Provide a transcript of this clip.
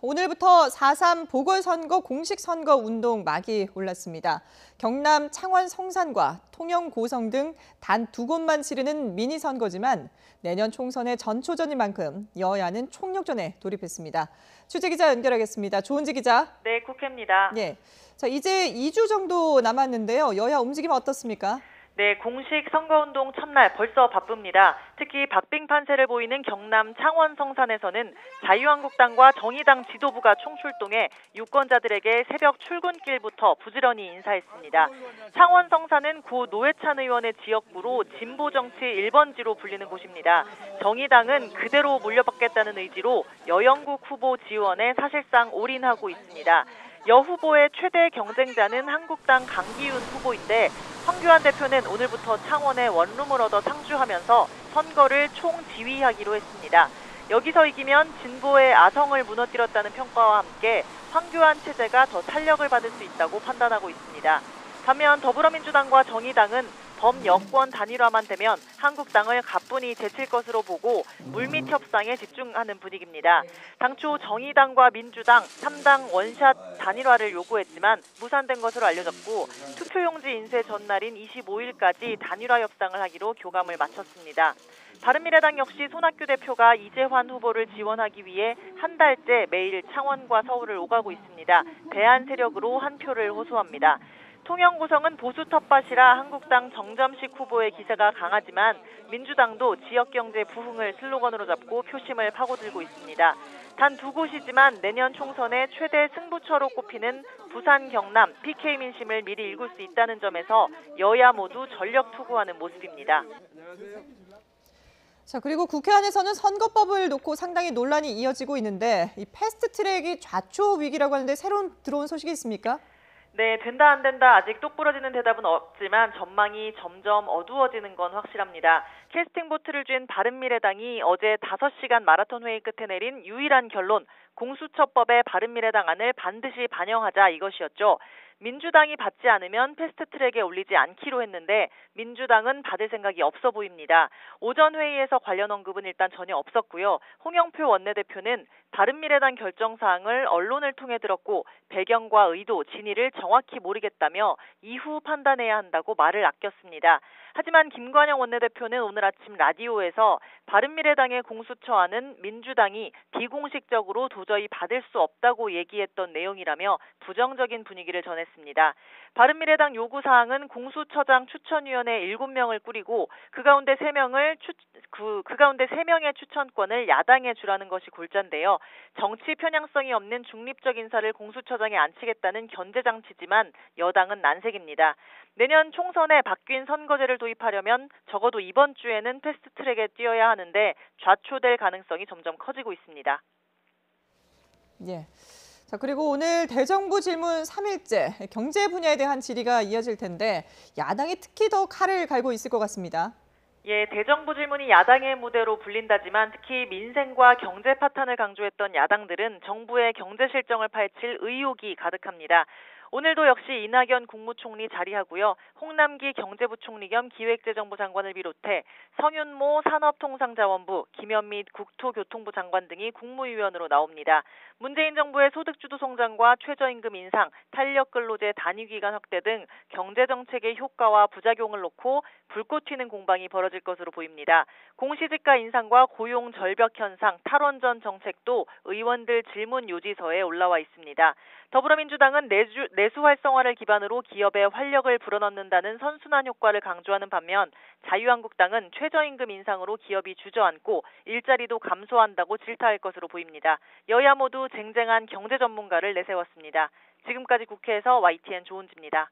오늘부터 4.3 보궐선거 공식선거 운동 막이 올랐습니다. 경남 창원 성산과 통영 고성 등 단 2곳만 치르는 미니선거지만 내년 총선의 전초전인 만큼 여야는 총력전에 돌입했습니다. 취재기자 연결하겠습니다. 조은지 기자. 네, 국회입니다. 네, 자, 이제 2주 정도 남았는데요. 여야 움직임 어떻습니까? 네, 공식 선거운동 첫날 벌써 바쁩니다. 특히 박빙 판세를 보이는 경남 창원 성산에서는 자유한국당과 정의당 지도부가 총출동해 유권자들에게 새벽 출근길부터 부지런히 인사했습니다. 창원 성산은 고 노회찬 의원의 지역구로 진보정치 1번지로 불리는 곳입니다. 정의당은 그대로 물려받겠다는 의지로 여영국 후보 지원에 사실상 올인하고 있습니다. 여 후보의 최대 경쟁자는 한국당 강기훈 후보인데 황교안 대표는 오늘부터 창원에 원룸을 얻어 상주하면서 선거를 총지휘하기로 했습니다. 여기서 이기면 진보의 아성을 무너뜨렸다는 평가와 함께 황교안 체제가 더 탄력을 받을 수 있다고 판단하고 있습니다. 반면 더불어민주당과 정의당은 범여권 단일화만 되면 한국당을 가뿐히 제칠 것으로 보고 물밑 협상에 집중하는 분위기입니다. 당초 정의당과 민주당 3당 원샷 단일화를 요구했지만 무산된 것으로 알려졌고 투표용지 인쇄 전날인 25일까지 단일화 협상을 하기로 교감을 마쳤습니다. 바른미래당 역시 손학규 대표가 이재환 후보를 지원하기 위해 한 달째 매일 창원과 서울을 오가고 있습니다. 대안 세력으로 한 표를 호소합니다. 통영 고성은 보수 텃밭이라 한국당 정점식 후보의 기세가 강하지만 민주당도 지역경제 부흥을 슬로건으로 잡고 표심을 파고들고 있습니다. 단 2곳이지만 내년 총선의 최대 승부처로 꼽히는 부산, 경남, PK 민심을 미리 읽을 수 있다는 점에서 여야 모두 전력 투구하는 모습입니다. 자, 그리고 국회 안에서는 선거법을 놓고 상당히 논란이 이어지고 있는데 이 패스트트랙이 좌초 위기라고 하는데 새로운 들어온 소식이 있습니까? 네, 된다 안 된다 아직 똑부러지는 대답은 없지만 전망이 점점 어두워지는 건 확실합니다. 캐스팅 보트를 쥔 바른미래당이 어제 5시간 마라톤 회의 끝에 내린 유일한 결론, 공수처법의 바른미래당 안을 반드시 반영하자 이것이었죠. 민주당이 받지 않으면 패스트트랙에 올리지 않기로 했는데 민주당은 받을 생각이 없어 보입니다. 오전 회의에서 관련 언급은 일단 전혀 없었고요. 홍영표 원내대표는 바른미래당 결정사항을 언론을 통해 들었고 배경과 의도, 진위를 정확히 모르겠다며 이후 판단해야 한다고 말을 아꼈습니다. 하지만 김관영 원내대표는 오늘 아침 라디오에서 바른미래당의 공수처안은 민주당이 비공식적으로 도저히 받을 수 없다고 얘기했던 내용이라며 부정적인 분위기를 전했습니다. 바른미래당 요구사항은 공수처장 추천위원회 7명을 꾸리고 그 가운데 3명의 추천권을 야당에 주라는 것이 골자인데요. 정치 편향성이 없는 중립적 인사를 공수처장에 앉히겠다는 견제장치지만 여당은 난색입니다. 내년 총선에 바뀐 선거제를 도입하려면 적어도 이번 주에는 패스트트랙에 뛰어야 하는데 좌초될 가능성이 점점 커지고 있습니다. 예. 자, 그리고 오늘 대정부 질문 3일째 경제 분야에 대한 질의가 이어질 텐데 야당이 특히 더 칼을 갈고 있을 것 같습니다. 예, 대정부 질문이 야당의 무대로 불린다지만 특히 민생과 경제 파탄을 강조했던 야당들은 정부의 경제 실정을 파헤칠 의욕이 가득합니다. 오늘도 역시 이낙연 국무총리 자리하고요. 홍남기 경제부총리 겸 기획재정부 장관을 비롯해 성윤모 산업통상자원부, 김현미 국토교통부 장관 등이 국무위원으로 나옵니다. 문재인 정부의 소득주도 성장과 최저임금 인상, 탄력근로제 단위기간 확대 등 경제정책의 효과와 부작용을 놓고 불꽃 튀는 공방이 벌어질 것으로 보입니다. 공시지가 인상과 고용 절벽 현상, 탈원전 정책도 의원들 질문 요지서에 올라와 있습니다. 더불어민주당은 내수 활성화를 기반으로 기업에 활력을 불어넣는다는 선순환 효과를 강조하는 반면 자유한국당은 최저임금 인상으로 기업이 주저앉고 일자리도 감소한다고 질타할 것으로 보입니다. 여야 모두 쟁쟁한 경제 전문가를 내세웠습니다. 지금까지 국회에서 YTN 조은지입니다.